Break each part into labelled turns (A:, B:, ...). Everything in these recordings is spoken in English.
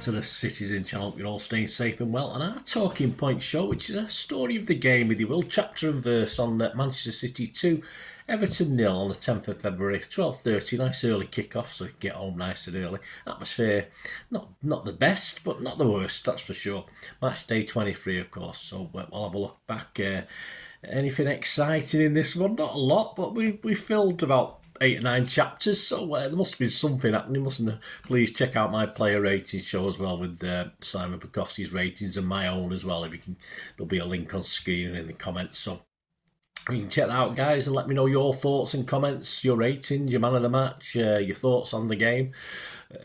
A: to the Citizen channel. You're all staying safe and well. And our Talking Point show, which is a story of the game, if you will, chapter and verse on Manchester City 2, Everton 0 on the 10th of February, 12:30. Nice early kick-off, so you can get home nice and early. Atmosphere, not the best, but not the worst, that's for sure. Match day 23, of course, so we'll have a look back. Anything exciting in this one? Not a lot, but we filled about 8 or 9 chapters, so there must have been something happening, mustn't there? Please check out my player rating show as well with Simon Bukowski's ratings and my own as well. If you can, there'll be a link on screen and in the comments, so you can check that out, guys, and let me know your thoughts and comments, your ratings, your man of the match, your thoughts on the game.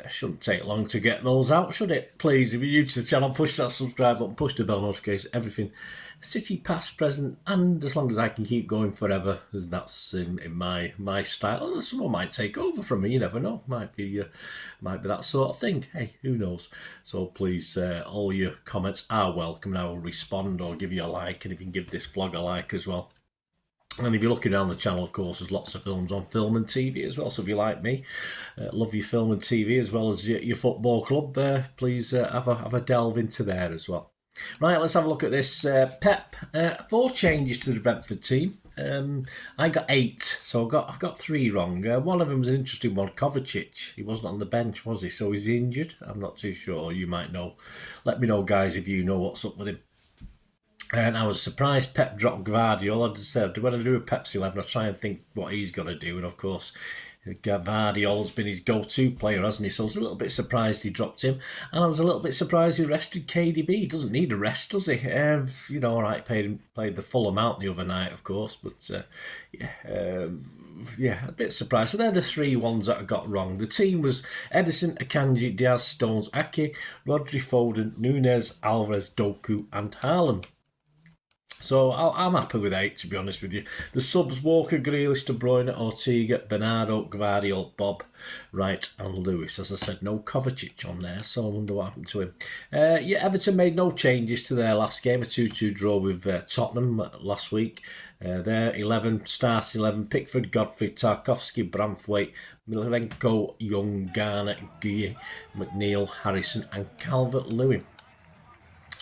A: Shouldn't take long to get those out, should it? Please, if you're new to the channel, push that subscribe button, push the bell notification, everything. City past, present, and as long as I can keep going forever, as that's in my style. Someone might take over from me, you never know. Might be that sort of thing. Hey, who knows? So please, all your comments are welcome, and I will respond or give you a like, and if you can give this vlog a like as well. And if you're looking down the channel, of course, there's lots of films on film and TV as well. So if you like me, love your film and TV as well as your football club, please have a delve into there as well. Right, let's have a look at this. Pep, 4 changes to the Brentford team. I got 8, so I've got 3 wrong. One of them was an interesting one, Kovacic. He wasn't on the bench, was he? So he's injured? I'm not too sure. You might know. Let me know, guys, if you know what's up with him. And I was surprised Pep dropped Gvardiol. I said, when I do a Pep's 11, I try and think what he's going to do. And of course, Gvardiol's been his go-to player, hasn't he? So I was a little bit surprised he dropped him. And I was a little bit surprised he rested KDB. He doesn't need a rest, does he? You know, all right, played the full amount the other night, of course. But, yeah, a bit surprised. So they're the 3 ones that I got wrong. The team was Ederson, Akanji, Diaz, Stones, Ake, Rodri, Foden, Nunez, Alvarez, Doku and Haaland. So I'm happy with 8, to be honest with you. The subs: Walker, Grealish, De Bruyne, Ortega, Bernardo, Gvardiol, Bob, Wright and Lewis. As I said, no Kovacic on there, so I wonder what happened to him. Yeah, Everton made no changes to their last game, a 2-2 draw with Tottenham last week. Their 11, start 11, Pickford, Godfrey, Tarkowski, Branthwaite, Milenko, Young, Garner, Gueye, McNeil, Harrison and Calvert-Lewin.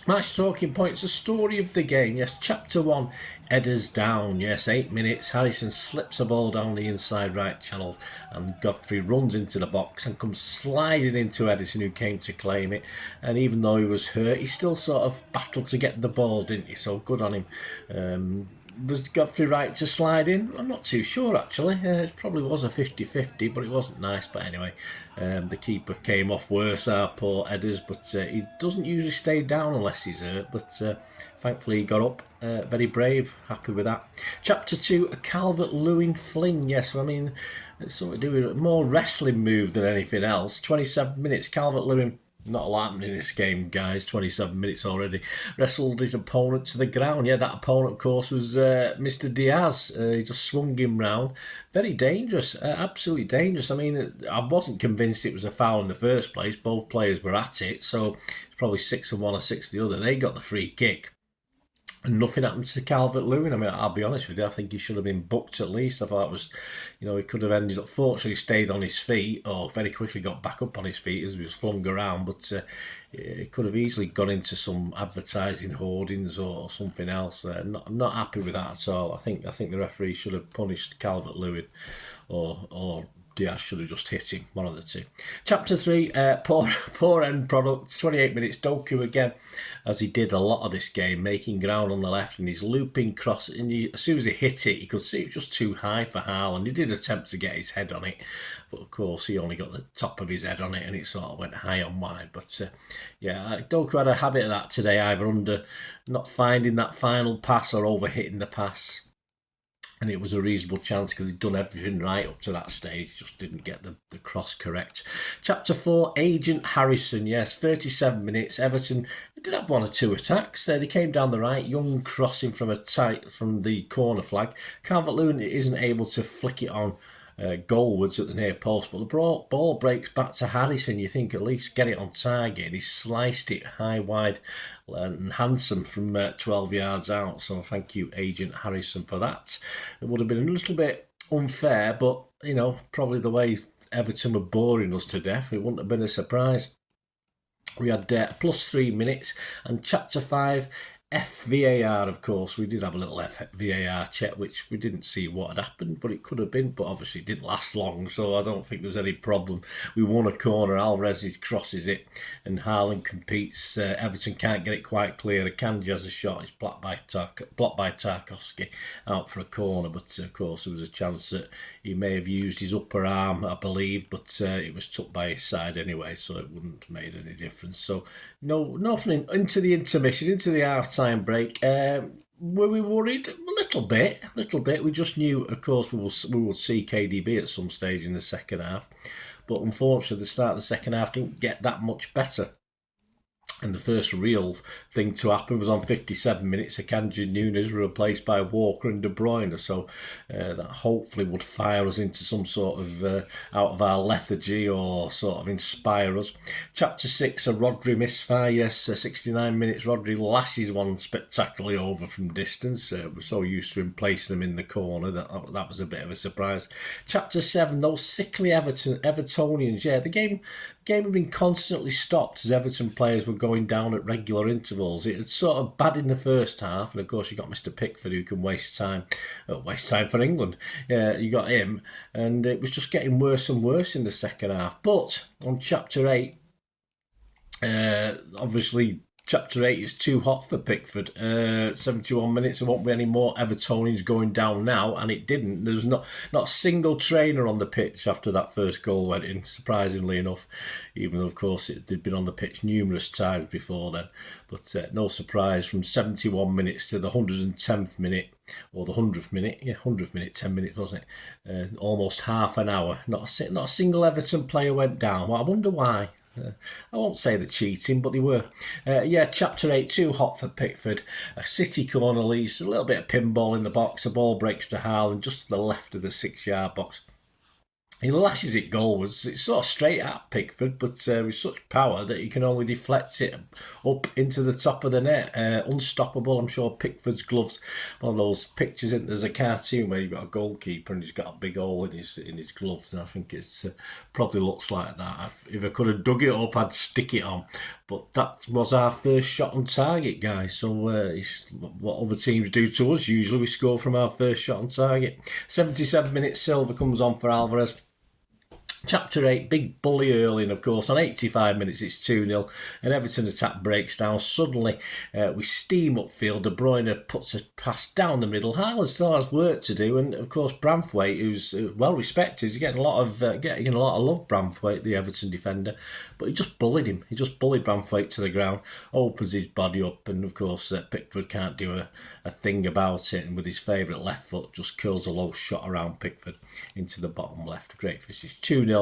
A: Match talking points, the story of the game. Yes, chapter 1, headers down. Yes, 8 minutes. Harrison slips a ball down the inside right channel and Godfrey runs into the box and comes sliding into Ederson, who came to claim it. And even though he was hurt, he still sort of battled to get the ball, didn't he? So good on him. Was Godfrey right to slide in? I'm not too sure, actually. It probably was a 50-50, but it wasn't nice. But anyway, the keeper came off worse, our poor Edders, but he doesn't usually stay down unless he's hurt. But thankfully he got up. Very brave, happy with that. Chapter 2, a Calvert-Lewin fling. Yes, I mean, it's something to do with a more wrestling move than anything else. 27 minutes, Calvert-Lewin. Not a lot happening in this game, guys. 27 minutes already. Wrestled his opponent to the ground. Yeah, that opponent, of course, was Mr. Diaz. He just swung him round. Very dangerous. Absolutely dangerous. I mean, I wasn't convinced it was a foul in the first place. Both players were at it. So it's probably 6 and 1 or 6 the other. They got the free kick. And nothing happened to Calvert-Lewin. I mean, I'll be honest with you, I think he should have been booked at least. I thought it was, you know, he could have ended up, fortunately stayed on his feet, or very quickly got back up on his feet as he was flung around, but he could have easily gone into some advertising hoardings or something else. I'm not happy with that at all. I think the referee should have punished Calvert-Lewin, or Diaz should have just hit him, one of the two. Chapter 3, poor end product, 28 minutes, Doku again, as he did a lot of this game, making ground on the left, and his looping cross, and as soon as he hit it, you could see it was just too high for Haaland. He did attempt to get his head on it, but of course he only got the top of his head on it, and it sort of went high and wide. But yeah, Doku had a habit of that today, either under not finding that final pass or over hitting the pass. And it was a reasonable chance because he'd done everything right up to that stage. Just didn't get the cross correct. Chapter 4, Agent Harrison. Yes, 37 minutes. Everton did have 1 or 2 attacks. They came down the right. Young crossing from the corner flag. Calvert-Lewin isn't able to flick it on goalwards at the near post, but the ball breaks back to Harrison. You think at least get it on target, and he sliced it high, wide and handsome from 12 yards out. So thank you, Agent Harrison, for that. It would have been a little bit unfair, but you know, probably the way Everton were boring us to death, it wouldn't have been a surprise. We had +3 minutes, and chapter 5, FVAR, of course. We did have a little FVAR check, which we didn't see what had happened, but it could have been, but obviously it didn't last long, so I don't think there was any problem. We won a corner, Alvarez crosses it, and Haaland competes. Everton can't get it quite clear. Akanji has a shot, it's blocked by Tarkowski out for a corner, but of course there was a chance that he may have used his upper arm, I believe, but it was took by his side anyway, so it wouldn't have made any difference. So nothing into the intermission, into the half-time break. Were we worried? A little bit. We just knew, of course, we will see KDB at some stage in the second half, but unfortunately the start of the second half didn't get that much better. And the first real thing to happen was on 57 minutes. Akanji and Núñez were replaced by Walker and De Bruyne. So that hopefully would fire us into some sort of out of our lethargy or sort of inspire us. Chapter 6, a Rodri misfire. Yes, 69 minutes. Rodri lashes one spectacularly over from distance. We're so used to him placing them in the corner that was a bit of a surprise. Chapter 7, those sickly Evertonians. Yeah, the game had been constantly stopped as Everton players were going down at regular intervals. It was sort of bad in the first half, and of course you got Mr. Pickford who can waste time for England. Yeah, you got him, and it was just getting worse and worse in the second half. But on chapter 8, obviously chapter 8 is too hot for Pickford. 71 minutes, there won't be any more Evertonians going down now, and it didn't. There's not a single trainer on the pitch after that first goal went in, surprisingly enough, even though, of course, they'd been on the pitch numerous times before then. But no surprise, from 71 minutes to the 110th minute, or the 100th minute, 100th minute, 10 minutes, wasn't it? Almost half an hour. Not a single Everton player went down. Well, I wonder why. I won't say the cheating, but they were. Chapter 8, too hot for Pickford. A City corner leads, a little bit of pinball in the box. The ball breaks to Haaland just to the left of the 6-yard box. He lashes it goalwards. It's sort of straight at Pickford, but with such power that he can only deflect it up into the top of the net. Unstoppable. I'm sure Pickford's gloves, one of those pictures, there's a cartoon where you've got a goalkeeper and he's got a big hole in his gloves, and I think it's probably looks like that. If I could have dug it up, I'd stick it on. But that was our first shot on target, guys. So what other teams do to us, usually we score from our first shot on target. 77 minutes, Silva comes on for Alvarez. Chapter 8, big bully early, and of course on 85 minutes it's 2-0, and Everton attack breaks down. Suddenly we steam upfield. De Bruyne puts a pass down the middle. Haaland still has work to do, and of course Branthwaite, who's well respected, he's getting a lot of love. Branthwaite, the Everton defender, but he just bullied him. He just bullied Branthwaite to the ground, opens his body up, and of course Pickford can't do a thing about it, and with his favourite left foot just curls a low shot around Pickford into the bottom left. Great fishes. 2-0.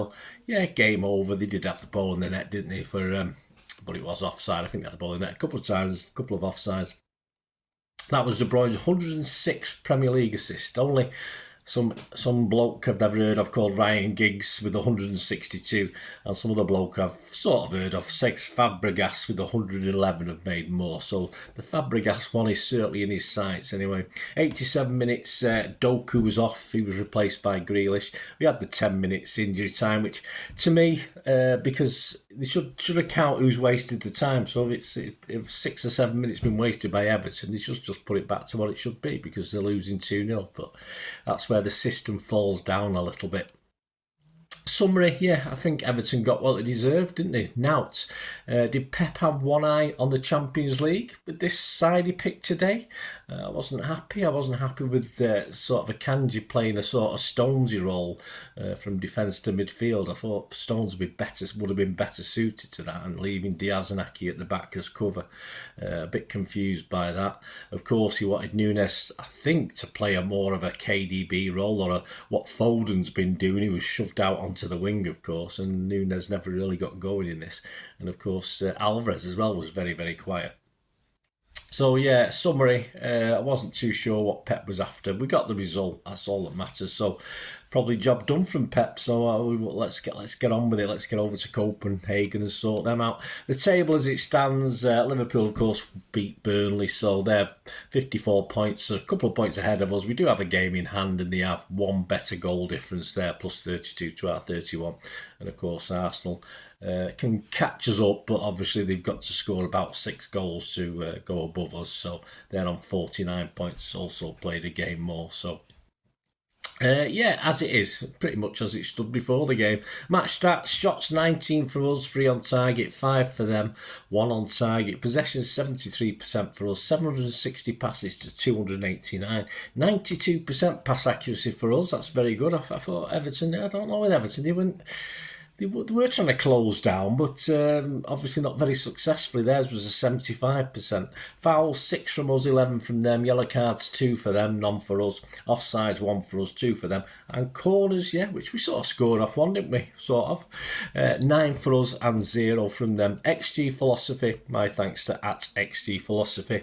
A: Yeah, game over. They did have the ball in the net, didn't they? But it was offside. I think they had the ball in the net a couple of times, a couple of offsides. That was De Bruyne's 106th Premier League assist. Only some bloke I've never heard of called Ryan Giggs with 162, and some other bloke I've sort of heard of, Cesc Fabregas with 111, have made more. So the Fabregas one is certainly in his sights anyway. 87 minutes, Doku was off. He was replaced by Grealish. We had the 10 minutes injury time, which to me, because they should account who's wasted the time. So if 6 or 7 minutes been wasted by Everton, they should just put it back to what it should be, because they're losing 2-0. But that's where the system falls down a little bit. Summary, yeah, I think Everton got what they deserved, didn't they? Nout. Did Pep have one eye on the Champions League with this side he picked today? I wasn't happy. I wasn't happy with sort of Akanji playing a sort of Stonesy role from defence to midfield. I thought Stones would have been better suited to that, and leaving Diaz and Aki at the back as cover. A bit confused by that. Of course, he wanted Núñez, I think, to play a more of a KDB role, or what Foden's been doing. He was shoved out onto the wing, of course, and Núñez never really got going in this. And of course, Alvarez as well was very, very quiet. So yeah, summary, I wasn't too sure what Pep was after. We got the result, that's all that matters. So probably job done from Pep. So let's get on with it. Let's get over to Copenhagen and sort them out. The table as it stands, Liverpool of course beat Burnley, so they're 54 points, a couple of points ahead of us. We do have a game in hand, and they have one better goal difference there, plus 32 to our 31. And of course Arsenal can catch us up, but obviously they've got to score about 6 goals to go above us, so they're on 49 points, also played a game more, so yeah, as it is, pretty much as it stood before the game. Match stats, shots 19 for us, 3 on target, 5 for them, 1 on target. Possession 73% for us, 760 passes to 289. 92% pass accuracy for us, that's very good. I thought Everton, I don't know with Everton, they were trying to close down, but obviously not very successfully. Theirs was a 75%. Fouls, 6 from us, 11 from them. Yellow cards, 2 for them, none for us. Offsides, 1 for us, 2 for them. And corners, yeah, which we sort of scored off one, didn't we? Sort of. 9 for us and 0 from them. XG Philosophy, my thanks to @XG Philosophy.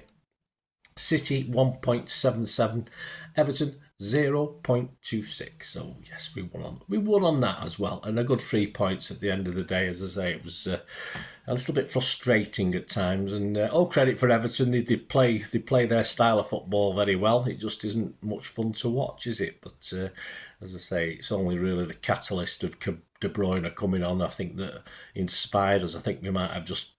A: City 1.77, Everton 0.26. So yes, we won on that as well, and a good 3 points at the end of the day. As I say, it was a little bit frustrating at times, and all credit for Everton. They play their style of football very well. It just isn't much fun to watch, is it? But as I say, it's only really the catalyst of De Bruyne coming on, I think, that inspired us. I think we might have just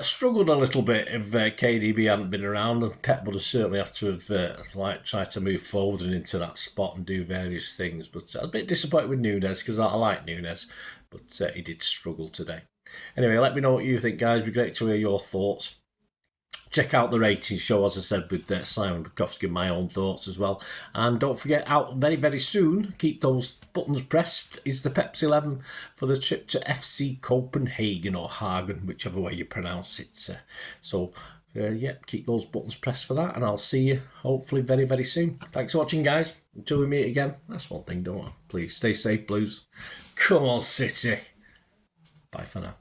A: struggled a little bit if KDB hadn't been around, and Pep would have certainly have to have tried to move forward and into that spot and do various things. But I was a bit disappointed with Nunes, because I like Nunes, but he did struggle today. Anyway, let me know what you think, guys. It'd be great to hear your thoughts. Check out the rating show, as I said, with Simon Bukowski and my own thoughts as well. And don't forget, out very, very soon, keep those buttons pressed, is the Pepsi 11 for the trip to FC Copenhagen, or Hagen, whichever way you pronounce it. Yeah, keep those buttons pressed for that, and I'll see you hopefully very, very soon. Thanks for watching, guys. Until we meet again, that's one thing, don't I? Please stay safe, Blues. Come on, City. Bye for now.